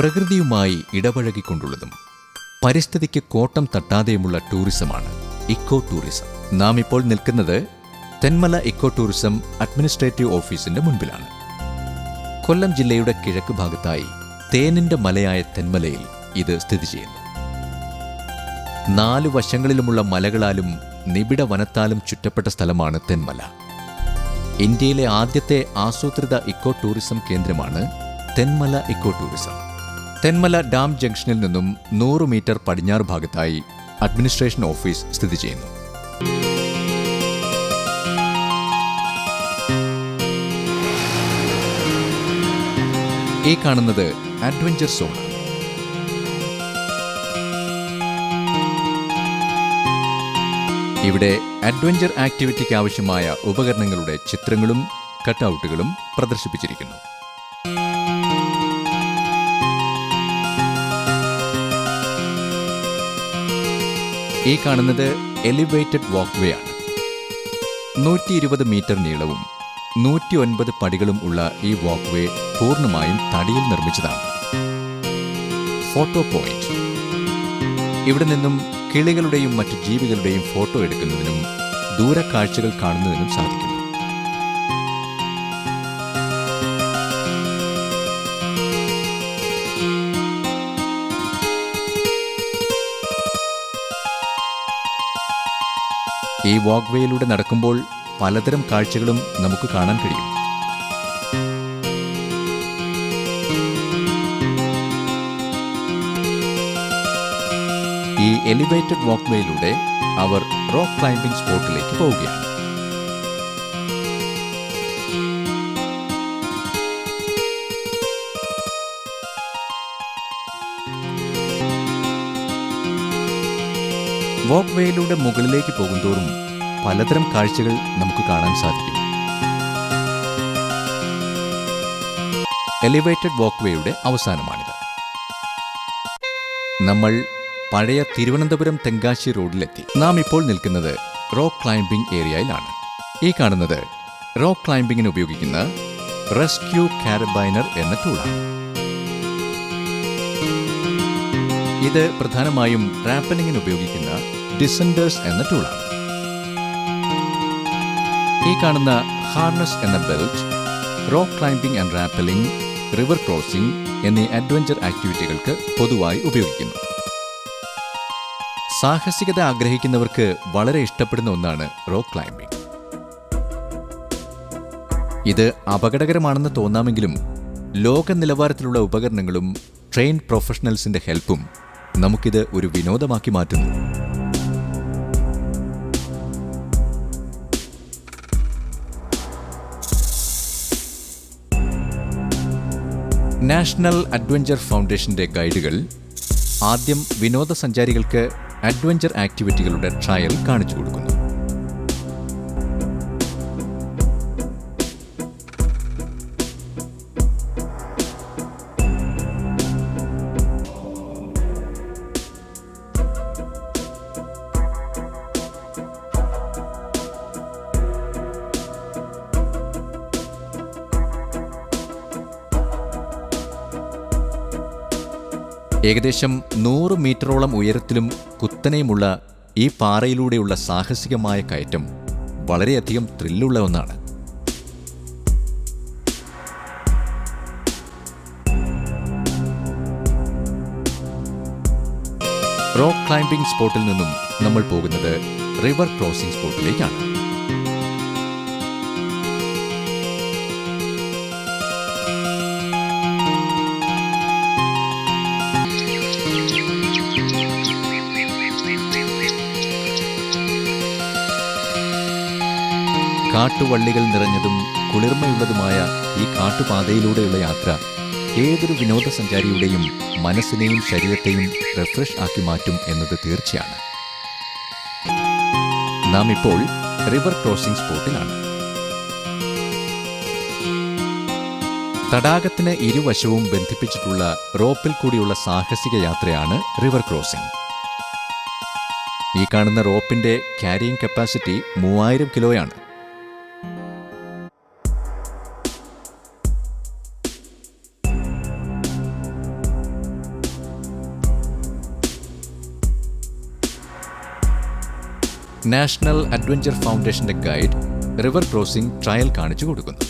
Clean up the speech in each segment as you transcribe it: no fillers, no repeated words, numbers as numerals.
പ്രകൃതിയുമായി ഇടപഴകിക്കൊണ്ടുള്ളതും പരിസ്ഥിതിക്ക് കോട്ടം തട്ടാതെയുമുള്ള ടൂറിസമാണ് ഇക്കോ ടൂറിസം. നാം ഇപ്പോൾ നിൽക്കുന്നത് തെന്മല ഇക്കോ ടൂറിസം അഡ്മിനിസ്ട്രേറ്റീവ് ഓഫീസിന്റെ മുൻപിലാണ്. കൊല്ലം ജില്ലയുടെ കിഴക്ക് ഭാഗത്തായി തേനിന്റെ മലയായ തെന്മലയിൽ ഇത് സ്ഥിതി ചെയ്യുന്നു. 4 വശങ്ങളിലുമുള്ള മലകളാലും നിബിഡ വനത്താലും ചുറ്റപ്പെട്ട സ്ഥലമാണ് തെന്മല. ഇന്ത്യയിലെ ആദ്യത്തെ ആസൂത്രിത ഇക്കോ ടൂറിസം കേന്ദ്രമാണ് Thenmala eco tourism. Thenmala dam ജംഗ്ഷനിൽ നിന്നും 100 മീറ്റർ പടിഞ്ഞാറ് ഭാഗത്തായി അഡ്മിനിസ്ട്രേഷൻ ഓഫീസ് സ്ഥിതി ചെയ്യുന്നു. ഈ കാണുന്നത് അഡ്വഞ്ചർ സോൺ. ഇവിടെ അഡ്വഞ്ചർ ആക്ടിവിറ്റിക്ക് ആവശ്യമായ ഉപകരണങ്ങളുടെ ചിത്രങ്ങളും കട്ടൗട്ടുകളും പ്രദർശിപ്പിച്ചിരിക്കുന്നു. ഈ കാണുന്നത് എലിവേറ്റഡ് വാക്ക്വേ ആണ്. 120 മീറ്റർ നീളവും 109 പടികളും ഉള്ള ഈ വാക്ക്വേ പൂർണ്ണമായും തടിയിൽ നിർമ്മിച്ചതാണ്. Photo point. ഇവിടെ നിന്നും കിളികളുടെയും മറ്റു ജീവികളുടെയും ഫോട്ടോ എടുക്കുന്നതിനും ദൂരക്കാഴ്ചകൾ കാണുന്നതിനും സാധിക്കുന്നു. ഈ വാക്ക്വേയിലൂടെ നടക്കുമ്പോൾ പലതരം കാഴ്ചകളും നമുക്ക് കാണാൻ കഴിയും. ഈ എലിവേറ്റഡ് വാക്ക്വേയിലൂടെ അവർ റോക്ക് ക്ലൈംബിംഗ് സ്പോട്ടിലേക്ക് പോവുകയാണ്. വാക്ക്വേയിലൂടെ മുകളിലേക്ക് പോകുന്തോറും പലതരം കാഴ്ചകൾ നമുക്ക് കാണാൻ സാധിക്കും. എലിവേറ്റഡ് വാക്ക്വേയുടെ അവസാനമാണിത്. നമ്മൾ പഴയ തിരുവനന്തപുരം തെങ്കാശി റോഡിലെത്തി. നാം ഇപ്പോൾ നിൽക്കുന്നത് റോക്ക് ക്ലൈംബിംഗ് ഏരിയയിലാണ്. ഈ കാണുന്നത് റോക്ക് ക്ലൈംബിങ്ങിന് ഉപയോഗിക്കുന്ന റെസ്ക്യൂ കാരബൈനർ എന്ന ടൂളാണ്. ഇത് പ്രധാനമായും റാപ്പലിങ്ങിന് ഉപയോഗിക്കുന്ന ഡിസെൻഡേഴ്സ് എന്ന ടൂളാണ്. ഈ കാണുന്ന ഹാർനസ് എന്ന belt rock climbing and rappelling, river crossing എന്നീ അഡ്വഞ്ചർ ആക്ടിവിറ്റികൾക്ക് പൊതുവായി ഉപയോഗിക്കുന്നു. സാഹസികത ആഗ്രഹിക്കുന്നവർക്ക് വളരെ ഇഷ്ടപ്പെടുന്ന ഒന്നാണ് റോക്ക് ക്ലൈംബിംഗ്. ഇത് അപകടകരമാണെന്ന് തോന്നാമെങ്കിലും ലോക നിലവാരത്തിലുള്ള ഉപകരണങ്ങളും ട്രെയിൻ പ്രൊഫഷണൽസിന്റെ ഹെൽപ്പും നമുക്കിത് ഒരു വിനോദമാക്കി മാറ്റുന്നു. നാഷണൽ അഡ്വഞ്ചർ ഫൗണ്ടേഷന്റെ ഗൈഡുകൾ ആദ്യം വിനോദസഞ്ചാരികൾക്ക് അഡ്വഞ്ചർ ആക്ടിവിറ്റികളുടെ ട്രയൽ കാണിച്ചു കൊടുക്കുന്നു. ഏകദേശം 100 മീറ്ററോളം ഉയരത്തിലും കുത്തനെയുമുള്ള ഈ പാറയിലൂടെയുള്ള സാഹസികമായ കയറ്റം വളരെയധികം ത്രില്ലുള്ള ഒന്നാണ്. റോക്ക് ക്ലൈംബിംഗ് സ്പോട്ടിൽ നിന്നും നമ്മൾ പോകുന്നത് റിവർ ക്രോസിംഗ് സ്പോട്ടിലേക്കാണ്. കാട്ടുവള്ളികൾ നിറഞ്ഞതും കുളിർമയുള്ളതുമായ ഈ കാട്ടുപാതയിലൂടെയുള്ള യാത്ര ഏതൊരു വിനോദസഞ്ചാരിയുടെയും മനസ്സിനെയും ശരീരത്തെയും റിഫ്രഷ് ആക്കി മാറ്റും എന്നത് തീർച്ചയാണ്. നാം ഇപ്പോൾ റിവർ ക്രോസിംഗ് സ്പോട്ടിലാണ്. തടാകത്തിന് ഇരുവശവും ബന്ധിപ്പിച്ചിട്ടുള്ള റോപ്പിൽ കൂടിയുള്ള സാഹസിക യാത്രയാണ് റിവർ ക്രോസിംഗ്. ഈ കാണുന്ന റോപ്പിന്റെ ക്യാരിയിങ് കപ്പാസിറ്റി 3000 കിലോയാണ്. നാഷണൽ അഡ്വഞ്ചർ ഫൗണ്ടേഷന്റെ ഗൈഡ് റിവർ ക്രോസിംഗ് ട്രയൽ കാണിച്ചു കൊടുക്കുന്നു.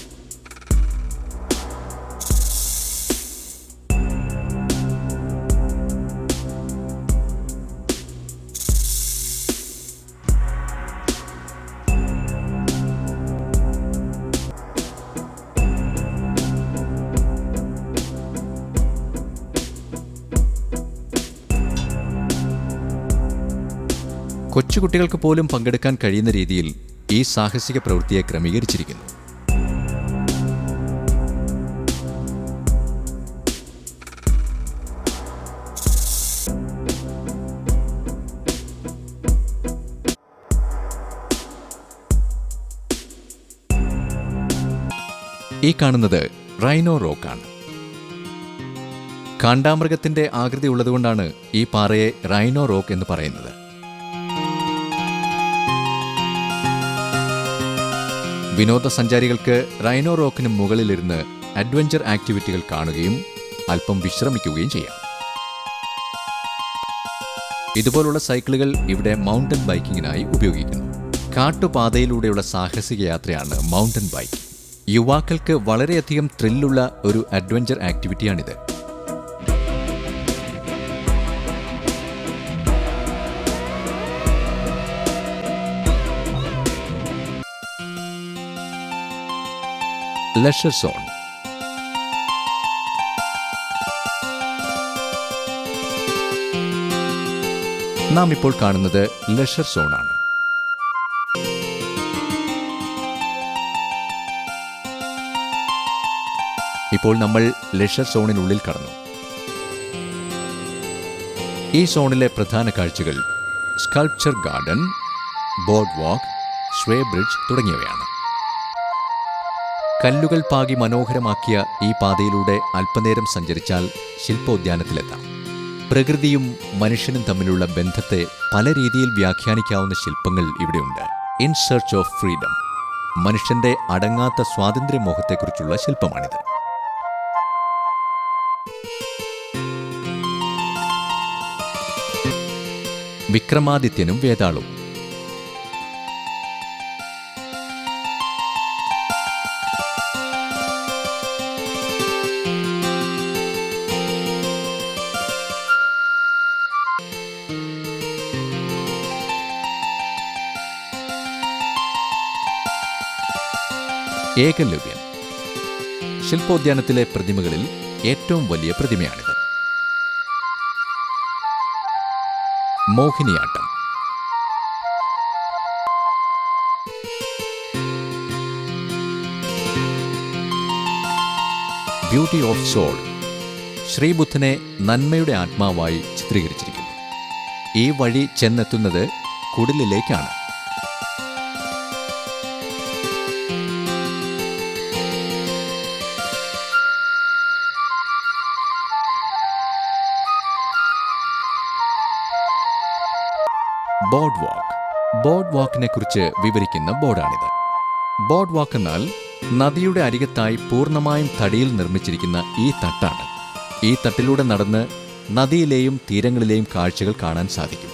കൊച്ചുകുട്ടികൾക്ക് പോലും പങ്കെടുക്കാൻ കഴിയുന്ന രീതിയിൽ ഈ സാഹസിക പ്രവൃത്തിയെ ക്രമീകരിച്ചിരിക്കുന്നു. ഈ കാണുന്നത് റൈനോ റോക്കാണ്. കാണ്ടാമൃഗത്തിന്റെ ആകൃതി ഉള്ളതുകൊണ്ടാണ് ഈ പാറയെ റൈനോ റോക്ക് എന്ന് പറയുന്നത്. വിനോദസഞ്ചാരികൾക്ക് റൈനോ റോക്കിന് മുകളിലിരുന്ന് അഡ്വഞ്ചർ ആക്ടിവിറ്റികൾ കാണുകയും അല്പം വിശ്രമിക്കുകയും ചെയ്യാം. ഇതുപോലുള്ള സൈക്കിളുകൾ ഇവിടെ മൗണ്ടൻ ബൈക്കിങ്ങിനായി ഉപയോഗിക്കുന്നു. കാട്ടുപാതയിലൂടെയുള്ള സാഹസിക യാത്രയാണ് മൗണ്ടൻ ബൈക്ക്. യുവാക്കൾക്ക് വളരെയധികം ത്രില്ലുള്ള ഒരു അഡ്വഞ്ചർ ആക്ടിവിറ്റിയാണിത്. Leisure zone. നാം ഇപ്പോൾ കാണുന്നത് ലെഷർ സോണാണ്. ഇപ്പോൾ നമ്മൾ ലെഷർ സോണിനുള്ളിൽ കടന്നു. ഈ സോണിലെ പ്രധാന കാഴ്ചകൾ സ്കൾപ്ചർ ഗാർഡൻ, ബോർഡ് വാക്ക്, സ്വേ ബ്രിഡ്ജ് തുടങ്ങിയവയാണ്. കല്ലുകൾ പാകി മനോഹരമാക്കിയ ഈ പാതയിലൂടെ അല്പനേരം സഞ്ചരിച്ചാൽ ശില്പോദ്യാനത്തിലെത്താം. പ്രകൃതിയും മനുഷ്യനും തമ്മിലുള്ള ബന്ധത്തെ പല രീതിയിൽ വ്യാഖ്യാനിക്കാവുന്ന ശില്പങ്ങൾ ഇവിടെയുണ്ട്. ഇൻ സെർച്ച് ഓഫ് ഫ്രീഡം, മനുഷ്യന്റെ അടങ്ങാത്ത സ്വാതന്ത്ര്യമോഹത്തെക്കുറിച്ചുള്ള ശില്പമാണിത്. വിക്രമാദിത്യനും വേതാളവും. ഏകലവ്യൻ, ശില്പോദ്യാനത്തിലെ പ്രതിമകളിൽ ഏറ്റവും വലിയ പ്രതിമയാണിത്. മോഹിനിയാട്ടം. ബ്യൂട്ടി ഓഫ് സോൾ, ശ്രീബുദ്ധനെ നന്മയുടെ ആത്മാവായി ചിത്രീകരിച്ചിരിക്കുന്നു. ഈ വഴി ചെന്നെത്തുന്നത് കുടിലിലേക്കാണ്. ബോർഡ് വാക്ക്. ബോർഡ് വാക്കിനെ കുറിച്ച് വിവരിക്കുന്ന ബോർഡാണിത്. ബോർഡ് വാക്ക് എന്നാൽ നദിയുടെ അരികത്തായി പൂർണ്ണമായും തടിയിൽ നിർമ്മിച്ചിരിക്കുന്ന ഈ തട്ടാണ്. ഈ തട്ടിലൂടെ നടന്ന് നദിയിലെയും തീരങ്ങളിലെയും കാഴ്ചകൾ കാണാൻ സാധിക്കും.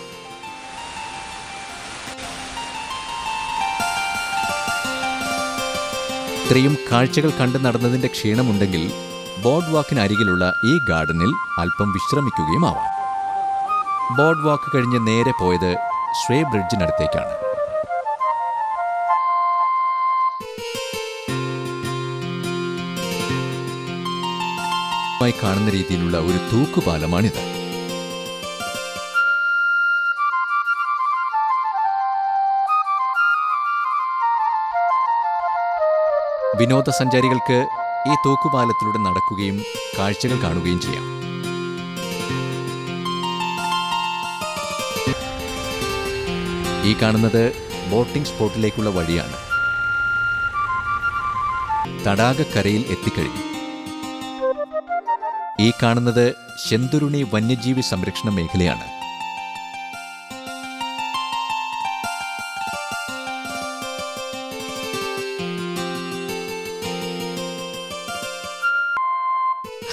ഇത്രയും കാഴ്ചകൾ കണ്ടു നടന്നതിൻ്റെ ക്ഷീണമുണ്ടെങ്കിൽ ബോർഡ് വാക്കിനരികിലുള്ള ഈ ഗാർഡനിൽ അല്പം വിശ്രമിക്കുകയും ആവാം. ബോർഡ് വാക്ക് കഴിഞ്ഞ് നേരെ പോയത് സ്വേ ബ്രിഡ്ജിനടുത്തേക്കാണ്. കാണുന്ന രീതിയിലുള്ള ഒരു തൂക്കുപാലമാണിത്. വിനോദസഞ്ചാരികൾക്ക് ഈ തൂക്കുപാലത്തിലൂടെ നടക്കുകയും കാഴ്ചകൾ കാണുകയും ചെയ്യാം. ഈ കാണുന്നത് ബോട്ടിംഗ് സ്പോട്ടിലേക്കുള്ള വഴിയാണ്. തടാകക്കരയിൽ എത്തിക്കഴിഞ്ഞു. ഈ കാണുന്നത് ശെന്തുരുണി വന്യജീവി സംരക്ഷണ മേഖലയാണ്.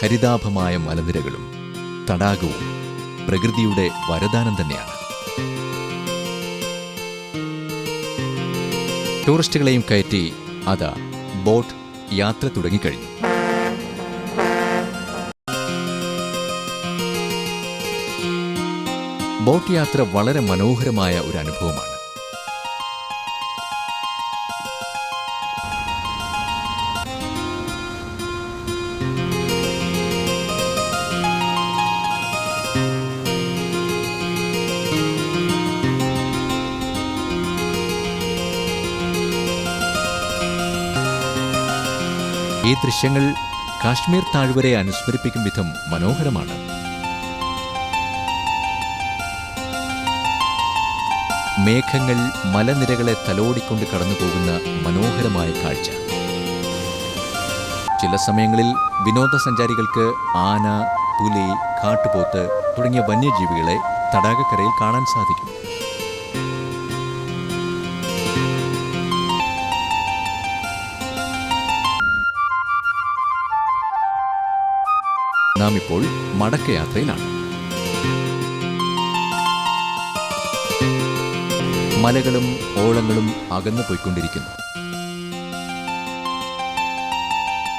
ഹരിതാഭമായ മലനിരകളും തടാകവും പ്രകൃതിയുടെ വരദാനം തന്നെയാണ്. ടൂറിസ്റ്റുകളെയും കയറ്റി അതാ ബോട്ട് യാത്ര തുടങ്ങിക്കഴിഞ്ഞു. ബോട്ട് യാത്ര വളരെ മനോഹരമായ ഒരു അനുഭവമാണ്. ഈ ദൃശ്യങ്ങൾ കാശ്മീർ താഴ്വരയെ അനുസ്മരിപ്പിക്കും വിധം മനോഹരമാണ്. മേഘങ്ങൾ മലനിരകളെ തലോടിക്കൊണ്ട് കടന്നുപോകുന്ന മനോഹരമായ കാഴ്ച. ചില സമയങ്ങളിൽ വിനോദസഞ്ചാരികൾക്ക് ആന, പുലി, കാട്ടുപോത്ത് തുടങ്ങിയ വന്യജീവികളെ തടാകക്കരയിൽ കാണാൻ സാധിക്കും. നാം ഇപ്പോൾ മടക്കയാത്രയിലാണ്. മലകളും ഓളങ്ങളും അകന്നു പോയിക്കൊണ്ടിരിക്കുന്നു.